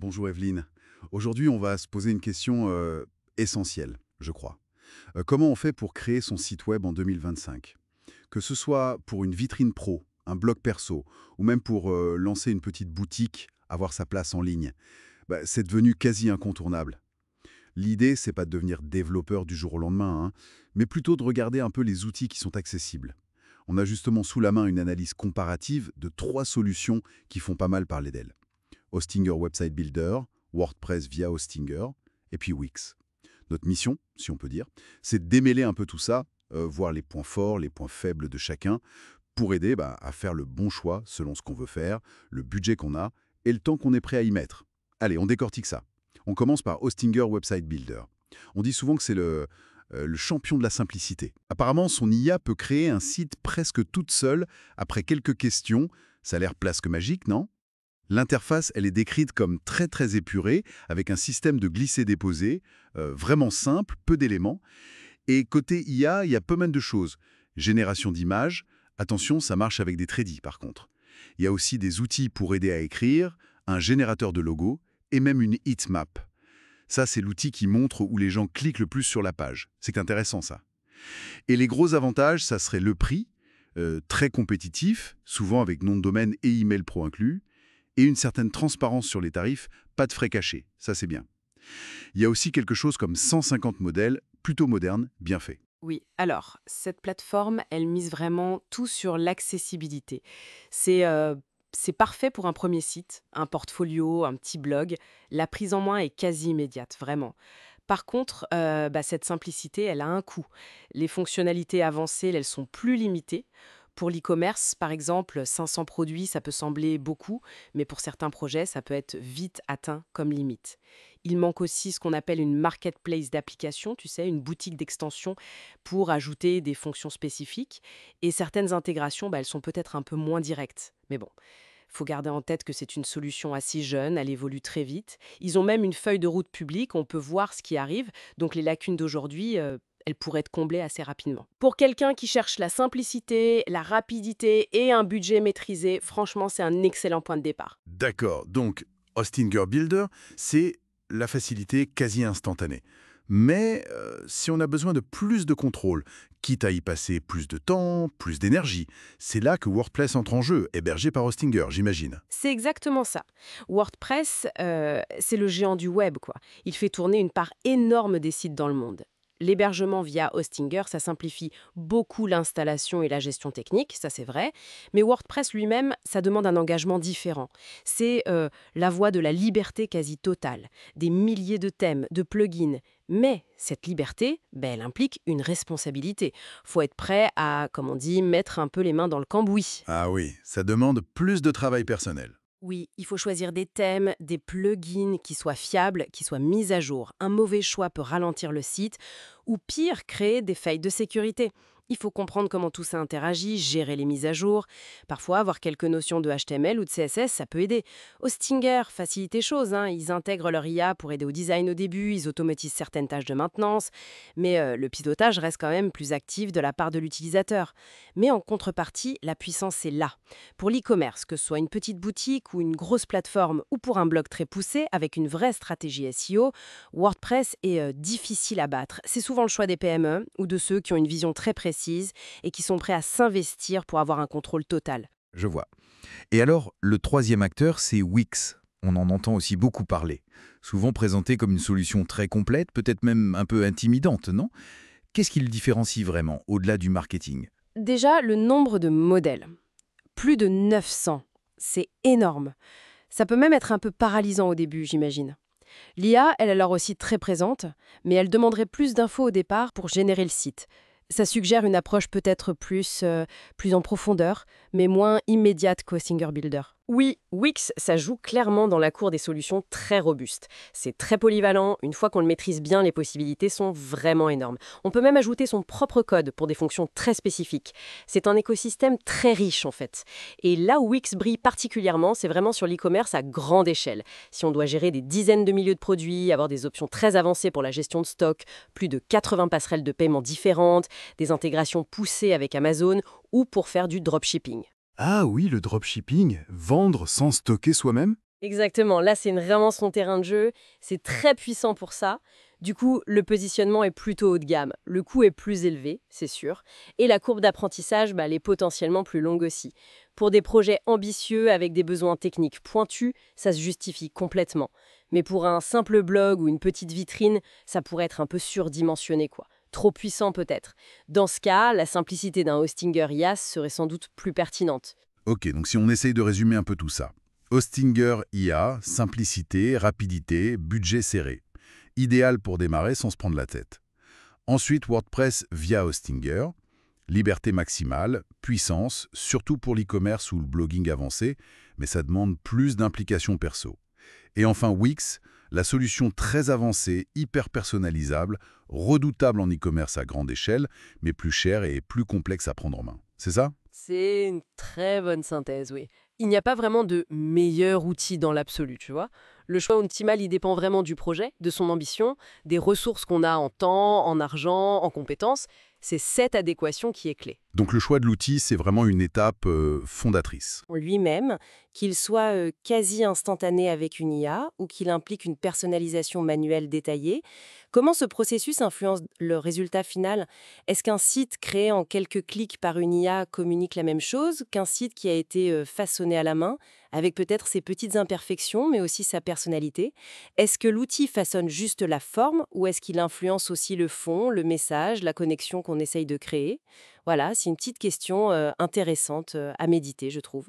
Bonjour Evelyne. Aujourd'hui, on va se poser une question essentielle, je crois. Comment on fait pour créer son site web en 2025? Que ce soit pour une vitrine pro, un blog perso, ou même pour lancer une petite boutique, avoir sa place en ligne, c'est devenu quasi incontournable. L'idée, c'est pas de devenir développeur du jour au lendemain, hein, mais plutôt de regarder un peu les outils qui sont accessibles. On a justement sous la main une analyse comparative de 3 solutions qui font pas mal parler d'elles. Hostinger Website Builder, WordPress via Hostinger, et puis Wix. Notre mission, si on peut dire, c'est de démêler un peu tout ça, voir les points forts, les points faibles de chacun, pour aider à faire le bon choix selon ce qu'on veut faire, le budget qu'on a et le temps qu'on est prêt à y mettre. Allez, on décortique ça. On commence par Hostinger Website Builder. On dit souvent que c'est le champion de la simplicité. Apparemment, son IA peut créer un site presque toute seule après quelques questions. Ça a l'air presque magique, non? L'interface, elle est décrite comme très épurée, avec un système de glisser-déposer, vraiment simple, peu d'éléments. Et côté IA, il y a pas mal de choses. Génération d'images, attention, ça marche avec des tradis par contre. Il y a aussi des outils pour aider à écrire, un générateur de logos et même une heatmap. Ça, c'est l'outil qui montre où les gens cliquent le plus sur la page. C'est intéressant ça. Et les gros avantages, ça serait le prix, très compétitif, souvent avec nom de domaine et email pro inclus, et une certaine transparence sur les tarifs, pas de frais cachés, ça c'est bien. Il y a aussi quelque chose comme 150 modèles, plutôt modernes, bien faits. Oui, alors, cette plateforme, elle mise vraiment tout sur l'accessibilité. C'est c'est parfait pour un premier site, un portfolio, un petit blog. La prise en main est quasi immédiate, vraiment. Par contre, cette simplicité, elle a un coût. Les fonctionnalités avancées, elles sont plus limitées. Pour l'e-commerce, par exemple, 500 produits, ça peut sembler beaucoup, mais pour certains projets, ça peut être vite atteint comme limite. Il manque aussi ce qu'on appelle une marketplace d'applications, tu sais, une boutique d'extension pour ajouter des fonctions spécifiques. Et certaines intégrations, elles sont peut-être un peu moins directes. Mais bon, faut garder en tête que c'est une solution assez jeune, elle évolue très vite. Ils ont même une feuille de route publique, on peut voir ce qui arrive. Donc les lacunes d'aujourd'hui, elles pourraient être comblées assez rapidement. Pour quelqu'un qui cherche la simplicité, la rapidité et un budget maîtrisé, franchement, c'est un excellent point de départ. D'accord, donc Hostinger Builder, c'est la facilité quasi instantanée. Mais si on a besoin de plus de contrôle, quitte à y passer plus de temps, plus d'énergie, c'est là que WordPress entre en jeu, hébergé par Hostinger, j'imagine. C'est exactement ça. WordPress, c'est le géant du web, quoi. Il fait tourner une part énorme des sites dans le monde. L'hébergement via Hostinger, ça simplifie beaucoup l'installation et la gestion technique, ça c'est vrai. Mais WordPress lui-même, ça demande un engagement différent. C'est la voie de la liberté quasi totale, des milliers de thèmes, de plugins. Mais cette liberté, elle implique une responsabilité. Faut être prêt à, comme on dit, mettre un peu les mains dans le cambouis. Ah oui, ça demande plus de travail personnel. Oui, il faut choisir des thèmes, des plugins qui soient fiables, qui soient mis à jour. Un mauvais choix peut ralentir le site ou pire, créer des failles de sécurité. Il faut comprendre comment tout ça interagit, gérer les mises à jour. Parfois, avoir quelques notions de HTML ou de CSS, ça peut aider. Hostinger facilite les choses, hein. Ils intègrent leur IA pour aider au design au début, ils automatisent certaines tâches de maintenance, mais le pilotage reste quand même plus actif de la part de l'utilisateur. Mais en contrepartie, la puissance est là. Pour l'e-commerce, que ce soit une petite boutique ou une grosse plateforme ou pour un blog très poussé avec une vraie stratégie SEO, WordPress est difficile à battre. C'est souvent le choix des PME ou de ceux qui ont une vision très précise et qui sont prêts à s'investir pour avoir un contrôle total. Je vois. Et alors, le troisième acteur, c'est Wix. On en entend aussi beaucoup parler. Souvent présenté comme une solution très complète, peut-être même un peu intimidante, non? Qu'est-ce qui le différencie vraiment, au-delà du marketing? Déjà, le nombre de modèles. Plus de 900. C'est énorme. Ça peut même être un peu paralysant au début, j'imagine. L'IA, elle est alors aussi très présente, mais elle demanderait plus d'infos au départ pour générer le site. Ça suggère une approche peut-être plus en profondeur, mais moins immédiate qu'au Singer Builder. Oui, Wix, ça joue clairement dans la cour des solutions très robustes. C'est très polyvalent, une fois qu'on le maîtrise bien, les possibilités sont vraiment énormes. On peut même ajouter son propre code pour des fonctions très spécifiques. C'est un écosystème très riche en fait. Et là où Wix brille particulièrement, c'est vraiment sur l'e-commerce à grande échelle. Si on doit gérer des dizaines de milliers de produits, avoir des options très avancées pour la gestion de stock, plus de 80 passerelles de paiement différentes, des intégrations poussées avec Amazon ou pour faire du dropshipping. Ah oui, le dropshipping, vendre sans stocker soi-même? Exactement, là c'est vraiment son terrain de jeu, c'est très puissant pour ça. Du coup, le positionnement est plutôt haut de gamme, le coût est plus élevé, c'est sûr, et la courbe d'apprentissage, elle est potentiellement plus longue aussi. Pour des projets ambitieux avec des besoins techniques pointus, ça se justifie complètement. Mais pour un simple blog ou une petite vitrine, ça pourrait être un peu surdimensionné, quoi. Trop puissant peut-être. Dans ce cas, la simplicité d'un Hostinger IaaS serait sans doute plus pertinente. Ok, donc si on essaye de résumer un peu tout ça. Hostinger IA, simplicité, rapidité, budget serré. Idéal pour démarrer sans se prendre la tête. Ensuite, WordPress via Hostinger. Liberté maximale, puissance, surtout pour l'e-commerce ou le blogging avancé, mais ça demande plus d'implication perso. Et enfin Wix, la solution très avancée, hyper personnalisable, redoutable en e-commerce à grande échelle, mais plus chère et plus complexe à prendre en main. C'est ça? C'est une très bonne synthèse, oui. Il n'y a pas vraiment de meilleur outil dans l'absolu, tu vois. Le choix optimal, il dépend vraiment du projet, de son ambition, des ressources qu'on a en temps, en argent, en compétences. C'est cette adéquation qui est clé. Donc le choix de l'outil, c'est vraiment une étape fondatrice. Lui-même, qu'il soit quasi instantané avec une IA ou qu'il implique une personnalisation manuelle détaillée. Comment ce processus influence le résultat final? Est-ce qu'un site créé en quelques clics par une IA communique la même chose qu'un site qui a été façonné à la main, avec peut-être ses petites imperfections, mais aussi sa personnalité? Est-ce que l'outil façonne juste la forme ou est-ce qu'il influence aussi le fond, le message, la connexion qu'on essaye de créer? Voilà, c'est une petite question intéressante à méditer, je trouve.